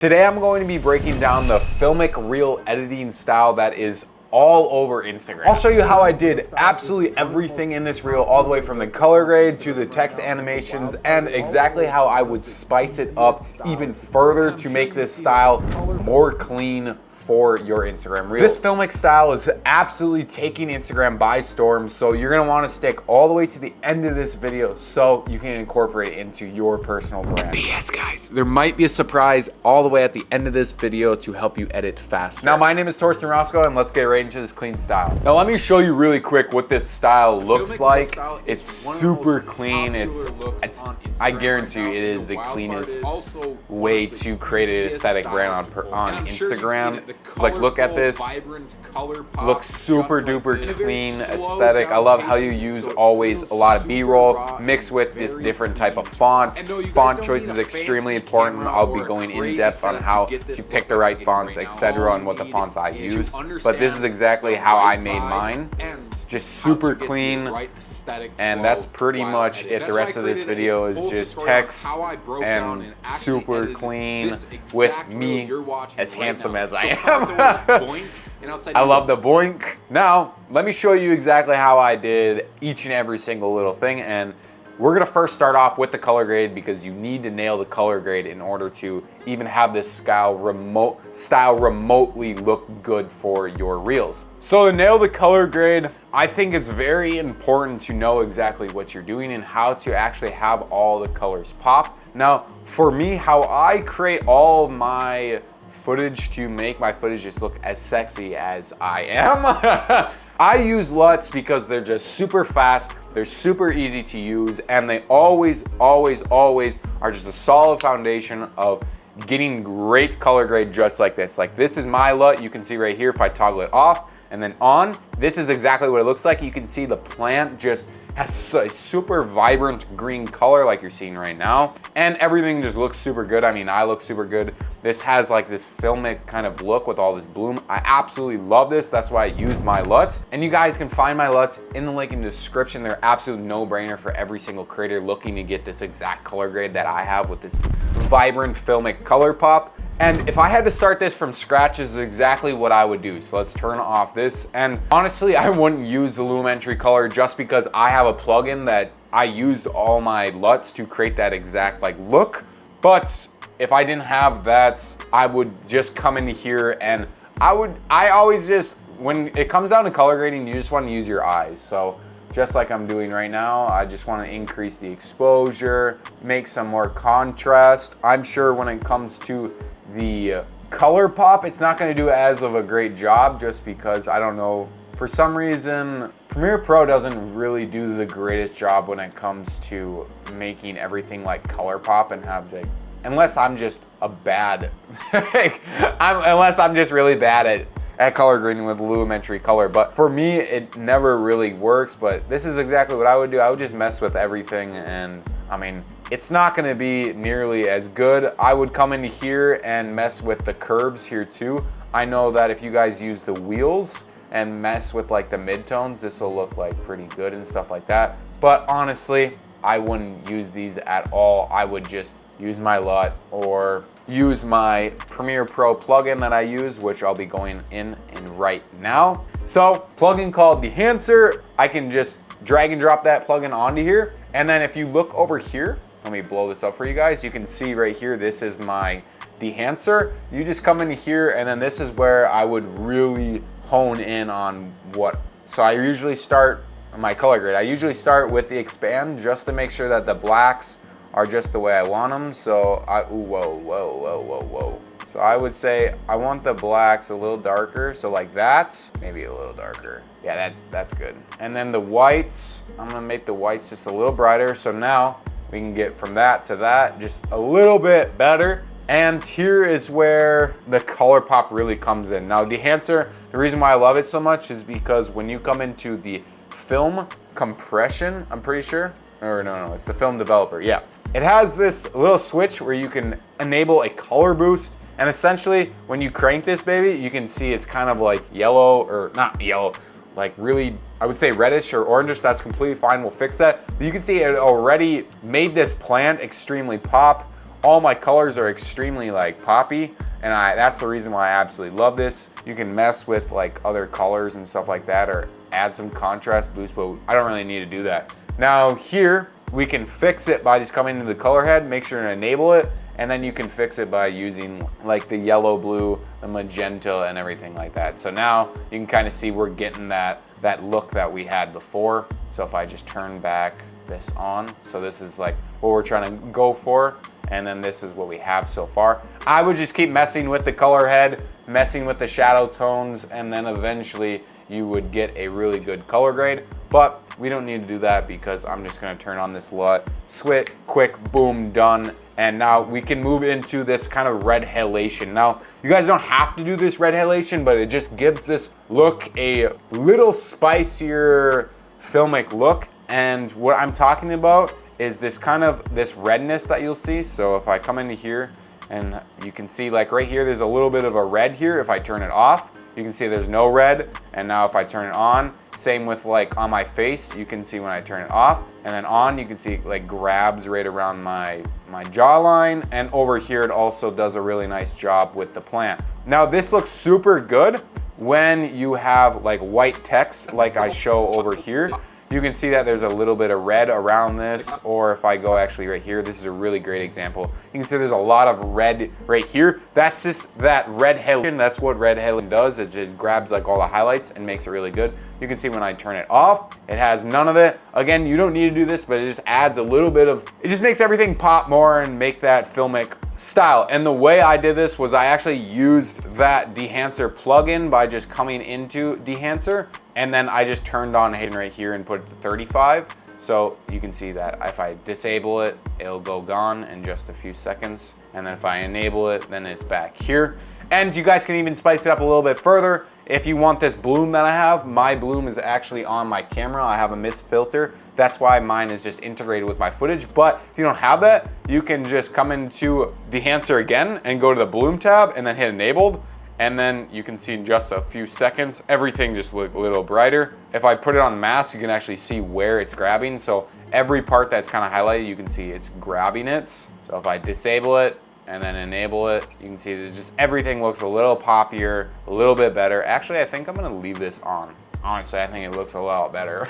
Today I'm going to be breaking down the Filmic reel editing style that is all over Instagram. I'll show you how I did absolutely everything in this reel, all the way from the color grade to the text animations, and exactly how I would spice it up even further to make this style more clean for your Instagram reels. This Filmic style is absolutely taking Instagram by storm, so you're gonna wanna stick all the way to the end of this video so you can incorporate it into your personal brand. P.S. guys, there might be a surprise all the way at the end of this video to help you edit faster. Now, my name is Torsten Roscoe, and let's get right into this clean style. Now, let me show you really quick what this style looks like. It's super clean. I guarantee you it is the cleanest way to create an aesthetic brand on Instagram. Like, look at this. Looks super duper clean, aesthetic. I love how you use always a lot of B-roll mixed with this different type of font. Font choice is extremely important. I'll be going in depth on how to pick the right fonts, etc., and what the fonts I use. But this is exactly how I made mine. Just super clean, and that's pretty much it. The rest of this video is just text and super clean with me as handsome as I am. I love the boink. Now, let me show you exactly how I did each and every single little thing, and we're gonna first start off with the color grade because you need to nail the color grade in order to even have this style remotely look good for your reels. So to nail the color grade, I think it's very important to know exactly what you're doing and how to actually have all the colors pop. Now, for me, how I create all of my footage to make my footage just look as sexy as I am. I use LUTs because they're just super fast, they're super easy to use, and they always are just a solid foundation of getting great color grade just like this. Like, this is my LUT, you can see right here if I toggle it off and then on, this is exactly what it looks like. You can see the plant just has a super vibrant green color like you're seeing right now, and everything just looks super good. I mean, I look super good. This has like this Filmic kind of look with all this bloom. I absolutely love this. That's why I use my LUTs, and you guys can find my LUTs in the link in the description. They're absolute no-brainer for every single creator looking to get this exact color grade that I have with this vibrant Filmic color pop. And if I had to start this from scratch, this is exactly what I would do. So let's turn off this. And honestly, I wouldn't use the Lumetri color just because I have a plugin that I used all my LUTs to create that exact like look. But if I didn't have that, I would just come into here and I always just, when it comes down to color grading, you just want to use your eyes. So just like I'm doing right now, I just want to increase the exposure, make some more contrast. I'm sure when it comes to the color pop, it's not going to do as of a great job just because, I don't know, for some reason Premiere Pro doesn't really do the greatest job when it comes to making everything like color pop and have like, unless I'm just a bad unless I'm just really bad at color grading with Lumetri color. But for me, it never really works. But this is exactly what I would do. I would just mess with everything, and I mean, it's not gonna be nearly as good. I would come in here and mess with the curves here too. I know that if you guys use the wheels and mess with like the midtones, this will look like pretty good and stuff like that. But honestly, I wouldn't use these at all. I would just use my LUT or use my Premiere Pro plugin that I use, which I'll be going in right now. So, plugin called Dehancer. I can just drag and drop that plugin onto here. And then if you look over here, let me blow this up for you guys. You can see right here, this is my Dehancer. You just come in here, and then this is where I would really hone in on what. So I usually start my color grade. I usually start with the expand just to make sure that the blacks are just the way I want them. So whoa. So I would say I want the blacks a little darker. So like that, maybe a little darker. Yeah, that's good. And then the whites, I'm gonna make the whites just a little brighter. So now we can get from that to that just a little bit better. And here is where the color pop really comes in. Now, Dehancer, the reason why I love it so much is because when you come into the film compression, I'm pretty sure, or no, it's the film developer, yeah. It has this little switch where you can enable a color boost, and essentially when you crank this baby, you can see it's kind of like yellow, or not yellow, like really, I would say reddish or orangish. That's completely fine, we'll fix that. But you can see it already made this plant extremely pop. all my colors are extremely like poppy, and that's the reason why I absolutely love this. You can mess with like other colors and stuff like that, or add some contrast boost, but I don't really need to do that. Now here, we can fix it by just coming into the color head, make sure to enable it, and then you can fix it by using like the yellow, blue, the magenta, and everything like that. So now you can kind of see we're getting that look that we had before. So if I just turn back this on, so this is like what we're trying to go for, and then this is what we have so far. I would just keep messing with the color head, messing with the shadow tones, and then eventually you would get a really good color grade. But we don't need to do that because I'm just gonna turn on this LUT, switch, quick, boom, done. And now we can move into this kind of red halation. Now, you guys don't have to do this red halation, but it just gives this look a little spicier Filmic look. And what I'm talking about is this kind of this redness that you'll see. So if I come into here, and you can see like right here, there's a little bit of a red here. If I turn it off, you can see there's no red. And now if I turn it on, same with like on my face, you can see when I turn it off, and then on, you can see like grabs right around my jawline. And over here, it also does a really nice job with the plant. Now this looks super good when you have like white text like I show over here. You can see that there's a little bit of red around this, or if I go actually right here, this is a really great example. You can see there's a lot of red right here. That's just that red halation. That's what red halation does. It just grabs like all the highlights and makes it really good. You can see when I turn it off, it has none of it. Again, you don't need to do this, but it just adds a little bit of, it just makes everything pop more and make that Filmic style. And the way I did this was I actually used that dehancer plugin by just coming into dehancer, and then I just turned on Hayden right here and put it to 35. So you can see that if I disable it, it'll go gone in just a few seconds. And then if I enable it, then it's back here. And you guys can even spice it up a little bit further. If you want this bloom that I have, my bloom is actually on my camera. I have a mist filter. That's why mine is just integrated with my footage. But if you don't have that, you can just come into dehancer again and go to the bloom tab and then hit enabled. And then you can see in just a few seconds, everything just look a little brighter. If I put it on mask, you can actually see where it's grabbing. So every part that's kind of highlighted, you can see it's grabbing it. So if I disable it and then enable it, you can see there's just everything looks a little poppier, a little bit better. Actually, I think I'm gonna leave this on. Honestly, I think it looks a lot better.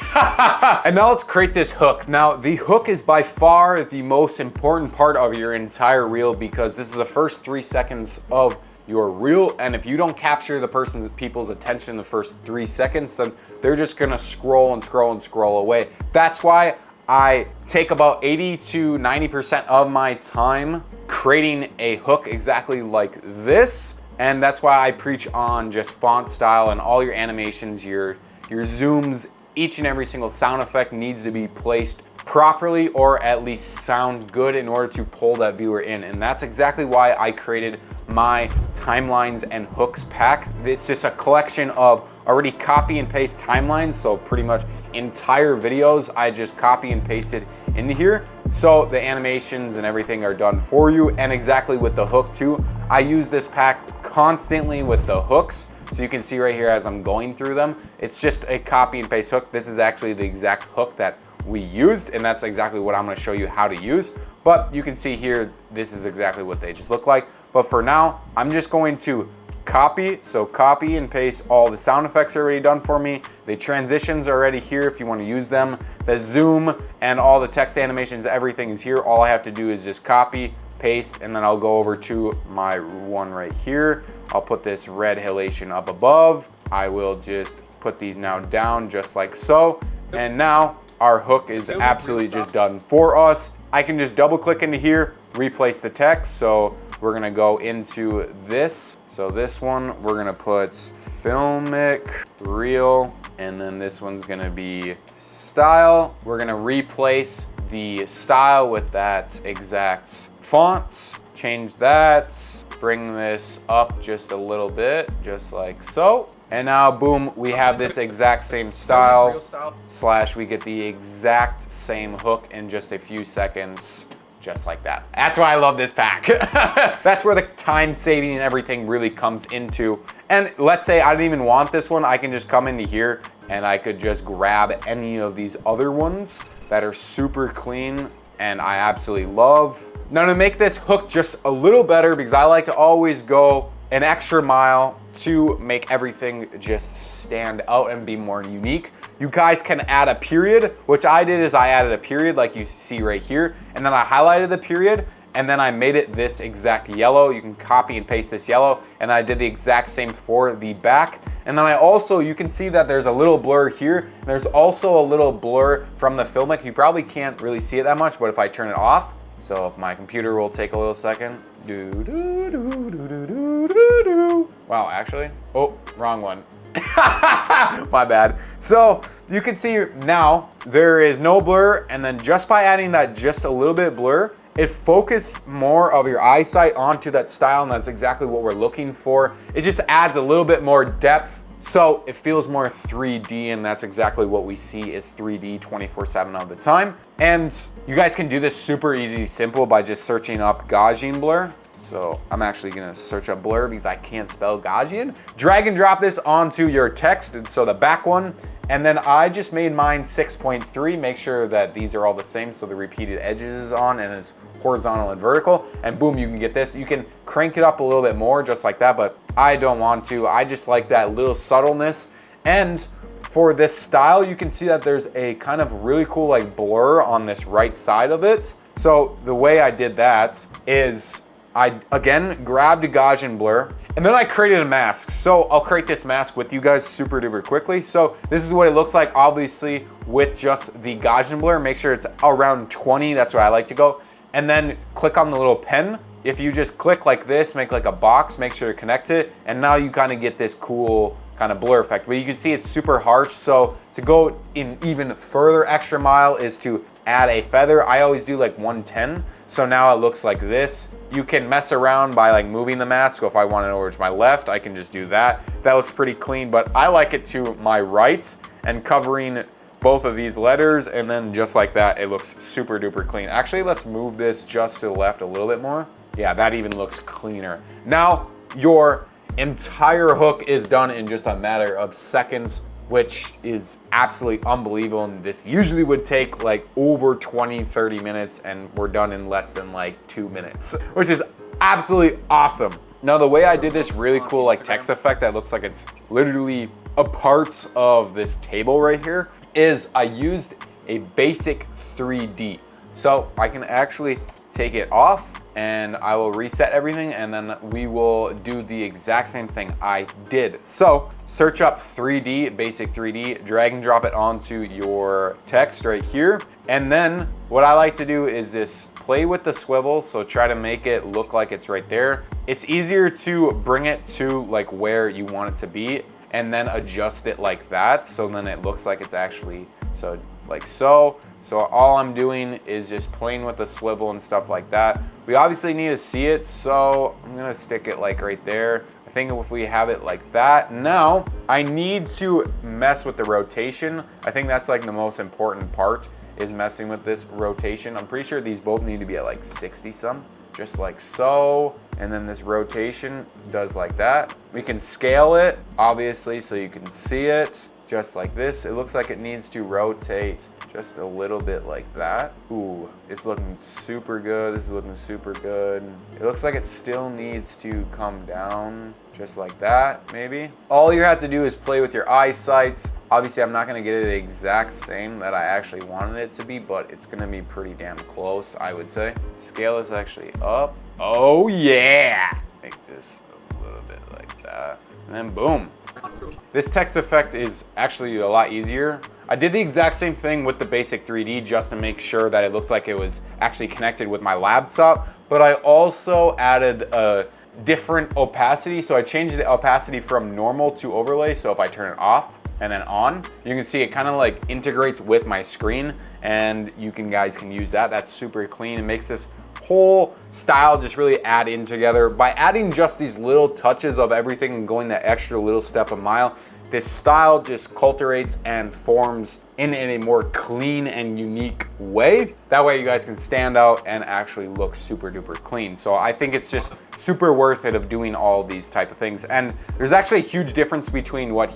And now let's create this hook. Now, the hook is by far the most important part of your entire reel because this is the first 3 seconds of your reel, and if you don't capture the people's attention in the first 3 seconds, then they're just gonna scroll and scroll and scroll away. That's why I take about 80 to 90% of my time creating a hook exactly like this. And that's why I preach on just font style and all your animations, your zooms, each and every single sound effect needs to be placed properly or at least sound good in order to pull that viewer in. And that's exactly why I created my timelines and hooks pack. It's just a collection of already copy and paste timelines. So pretty much entire videos, I just copy and pasted into here. So the animations and everything are done for you, and exactly with the hook too. I use this pack constantly with the hooks. So you can see right here as I'm going through them, it's just a copy and paste hook. This is actually the exact hook that we used, and that's exactly what I'm gonna show you how to use. But you can see here, this is exactly what they just look like. But for now, I'm just going to copy. So copy and paste all the sound effects are already done for me. The transitions are already here if you want to use them. The zoom and all the text animations, everything is here. All I have to do is just copy, paste, and then I'll go over to my one right here. I'll put this red halation up above. I will just put these now down just like so. And now our hook is absolutely just done for us. I can just double click into here, replace the text. So we're gonna go into this. So this one, we're gonna put Filmic Reel, and then this one's gonna be style. We're gonna replace the style with that exact font. Change that, bring this up just a little bit, just like so. And now, boom, we have this exact same style, slash we get the exact same hook in just a few seconds, just like that. That's why I love this pack. That's where the time saving and everything really comes into. And let's say I didn't even want this one, I can just come into here and I could just grab any of these other ones that are super clean and I absolutely love. Now to make this hook just a little better, because I like to always go an extra mile to make everything just stand out and be more unique, you guys can add a period. Which I did is I added a period like you see right here, and then I highlighted the period, and then I made it this exact yellow. You can copy and paste this yellow, and I did the exact same for the back. And then I also, you can see that there's a little blur here. There's also a little blur from the Filmic. You probably can't really see it that much, but if I turn it off, so if my computer will take a little second. Wow, actually, oh, wrong one. My bad. So you can see now there is no blur, and then just by adding that just a little bit blur, it focused more of your eyesight onto that style, and that's exactly what we're looking for. It just adds a little bit more depth, so it feels more 3D, and that's exactly what we see is 3D 24/7 all the time. And you guys can do this super easy, simple by just searching up Gaussian blur. So I'm actually gonna search up blur because I can't spell Gaussian. Drag and drop this onto your text, and so the back one, and then I just made mine 6.3. Make sure that these are all the same, so the repeated edges is on, and it's horizontal and vertical, and boom, you can get this. You can crank it up a little bit more, just like that, but I don't want to. I just like that little subtleness. And for this style, you can see that there's a kind of really cool like blur on this right side of it. So the way I did that is I, again, grabbed a Gaussian blur, and then I created a mask. So I'll create this mask with you guys super duper quickly. So this is what it looks like, obviously, with just the Gaussian blur. Make sure it's around 20, that's where I like to go. And then click on the little pen. If you just click like this, make like a box, make sure to connect it, and now you kind of get this cool kind of blur effect. But you can see it's super harsh, so to go in even further extra mile is to add a feather. I always do like 110, so now it looks like this. You can mess around by like moving the mask, so if I want it over to my left, I can just do that. That looks pretty clean, but I like it to my right and covering both of these letters, and then just like that, it looks super duper clean. Actually, let's move this just to the left a little bit more. Yeah, that even looks cleaner. Now, your entire hook is done in just a matter of seconds, which is absolutely unbelievable. And this usually would take like over 20, 30 minutes, and we're done in less than like 2 minutes, which is absolutely awesome. Now, the way I did this really cool like text effect that looks like it's literally a part of this table right here is I used a basic 3D. So I can actually take it off, and I will reset everything, and then we will do the exact same thing I did. So search up 3D, basic 3D, drag and drop it onto your text right here. And then what I like to do is just play with the swivel. So try to make it look like it's right there. It's easier to bring it to like where you want it to be, and then adjust it like that. So then it looks like it's actually, so like so. So all I'm doing is just playing with the swivel and stuff like that. We obviously need to see it, so I'm gonna stick it like right there. I think if we have it like that, now I need to mess with the rotation. I think that's like the most important part, is messing with this rotation. I'm pretty sure these both need to be at like 60 some, just like so. And then this rotation does like that. We can scale it, obviously, so you can see it, just like this. It looks like it needs to rotate just a little bit like that. Ooh, it's looking super good. This is looking super good. It looks like it still needs to come down just like that, maybe. All you have to do is play with your eyesight. Obviously, I'm not gonna get it the exact same that I actually wanted it to be, but it's gonna be pretty damn close, I would say. Scale is actually up. Oh yeah! Make this a little bit like that, and then boom. This text effect is actually a lot easier. I did the exact same thing with the basic 3D just to make sure that it looked like it was actually connected with my laptop, but I also added a different opacity. So I changed the opacity from normal to overlay. So if I turn it off and then on, you can see it kind of like integrates with my screen, and you guys can use that. That's super clean. It makes this whole style just really add in together. By adding just these little touches of everything and going that extra little step a mile, this style just cultivates and forms in a more clean and unique way. That way you guys can stand out and actually look super duper clean. So I think it's just super worth it of doing all these type of things. And there's actually a huge difference between what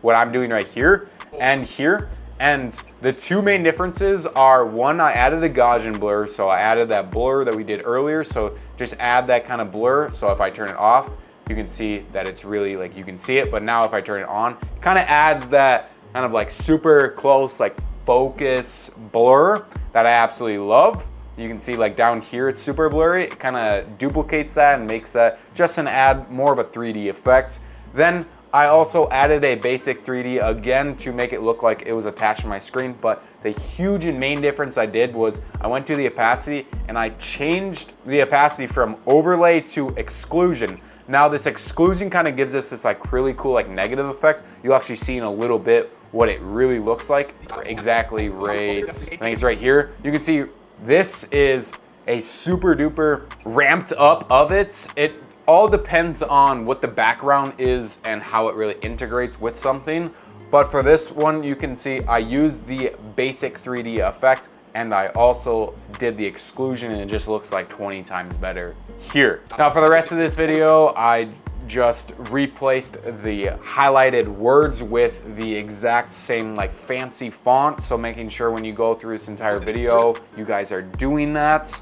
I'm doing right here and here. And the two main differences are, one, I added a Gaussian blur, so I added that blur that we did earlier, so just add that kind of blur, so if I turn it off, you can see that it's really, like, you can see it, but now if I turn it on, it kind of adds that kind of like super close, like focus blur that I absolutely love. You can see like down here it's super blurry. It kind of duplicates that and makes that just add more of a 3D effect. Then I also added a basic 3D again to make it look like it was attached to my screen, but the huge and main difference I did was I went to the opacity and I changed the opacity from overlay to exclusion. Now this exclusion kind of gives us this like really cool like negative effect. You'll actually see in a little bit what it really looks like. Exactly right, I think it's right here. You can see this is a super duper ramped up of it. It all depends on what the background is and how it really integrates with something. But for this one, you can see I used the basic 3D effect and I also did the exclusion, and it just looks like 20 times better here. Now for the rest of this video, I just replaced the highlighted words with the exact same like fancy font. So making sure when you go through this entire video, you guys are doing that.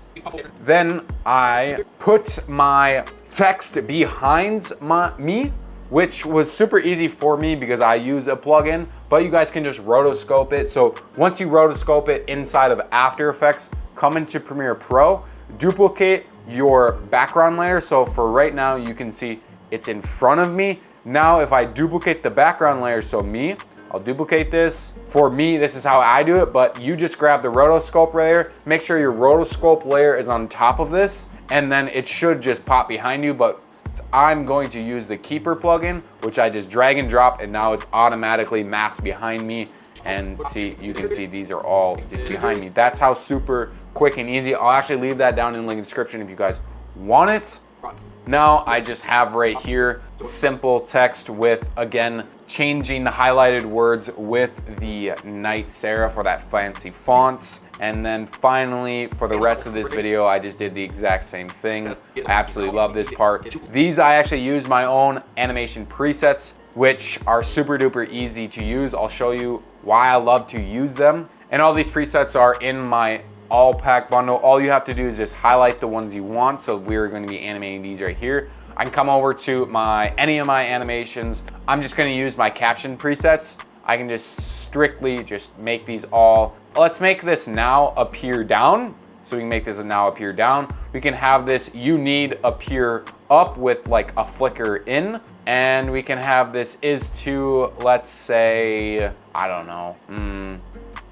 Then I put my text behind me, which was super easy for me because I use a plugin, but you guys can just rotoscope it. So once you rotoscope it inside of After Effects, come into Premiere Pro, duplicate your background layer. So for right now, you can see it's in front of me. Now, if I duplicate the background layer, so me, I'll duplicate this. For me, this is how I do it, but you just grab the rotoscope layer, make sure your rotoscope layer is on top of this, and then it should just pop behind you. But I'm going to use the Keeper plugin, which I just drag and drop, and now it's automatically masked behind me. And see, you can see these are all just behind me. That's how super quick and easy. I'll actually leave that down in the link in the description if you guys want it. Now I just have right here simple text with, again, changing the highlighted words with the Night Serif for that fancy font. And then finally, for the rest of this video, I just did the exact same thing. I absolutely love this part. These, I actually use my own animation presets, which are super duper easy to use. I'll show you why I love to use them. And all these presets are in my all pack bundle. All you have to do is just highlight the ones you want. So we're going to be animating these right here. I can come over to any of my animations. I'm just going to use my caption presets. I can just strictly just make these all. Let's make this now appear down. So we can make this now appear down. We can have this you need appear up with like a flicker in. And we can have this is to, let's say, I don't know.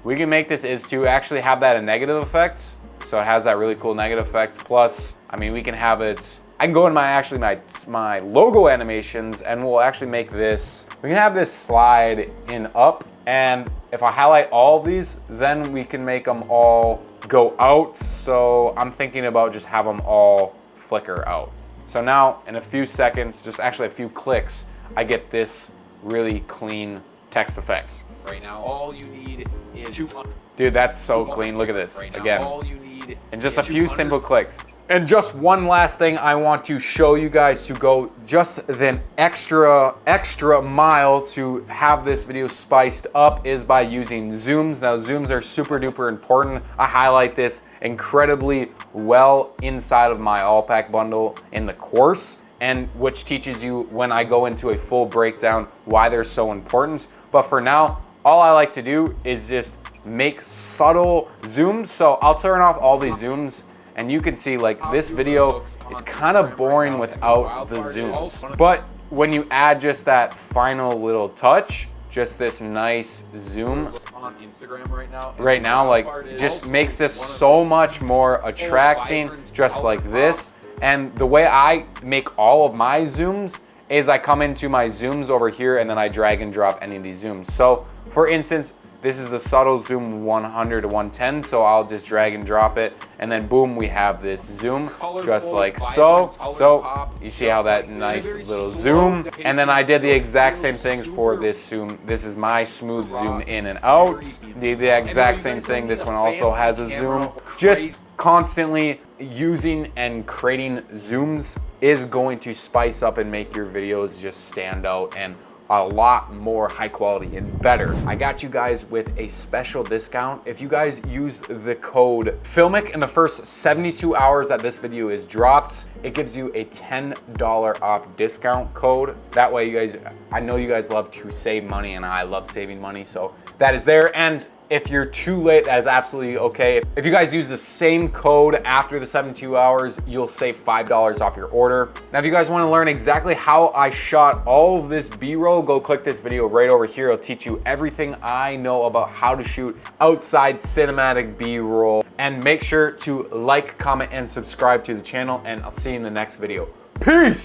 We can make this is to actually have that a negative effect. So it has that really cool negative effect. Plus, I mean, we can have it, I can go in my logo animations and we'll actually make this, we can have this slide in up. And if I highlight all of these, then we can make them all go out. So I'm thinking about just have them all flicker out. So now in a few seconds, just actually a few clicks, I get this really clean text effects. Right now, all you need is, dude, that's so clean. Look at this again. All you need in just a few simple clicks. And just one last thing I want to show you guys to go just an extra mile to have this video spiced up is by using zooms. Now zooms are super duper important. I highlight this incredibly well inside of my all pack bundle in the course, and which teaches you when I go into a full breakdown why they're so important. But for now, all I like to do is just make subtle zooms. So I'll turn off all these zooms. And you can see like this video is kind of boring without the zooms. But when you add just that final little touch, just this nice zoom on Instagram right now, like just makes this so much more attracting, just like this. And the way I make all of my zooms is I come into my zooms over here and then I drag and drop any of these zooms. So for instance, this is the subtle zoom 100 to 110, so I'll just drag and drop it, and then boom, we have this zoom, just like so. So you see how that nice little zoom, and then I did the exact same things for this zoom. This is my smooth zoom in and out. Did the exact same thing. This one also has a zoom. Just constantly using and creating zooms is going to spice up and make your videos just stand out and a lot more high quality and better. I got you guys with a special discount. If you guys use the code Filmic in the first 72 hours that this video is dropped, it gives you a $10 off discount code. That way you guys, I know you guys love to save money and I love saving money, so that is there. And if you're too late, that is absolutely okay. If you guys use the same code after the 72 hours, you'll save $5 off your order. Now, if you guys wanna learn exactly how I shot all of this B-roll, go click this video right over here. It'll teach you everything I know about how to shoot outside cinematic B-roll. And make sure to like, comment, and subscribe to the channel, and I'll see you in the next video. Peace!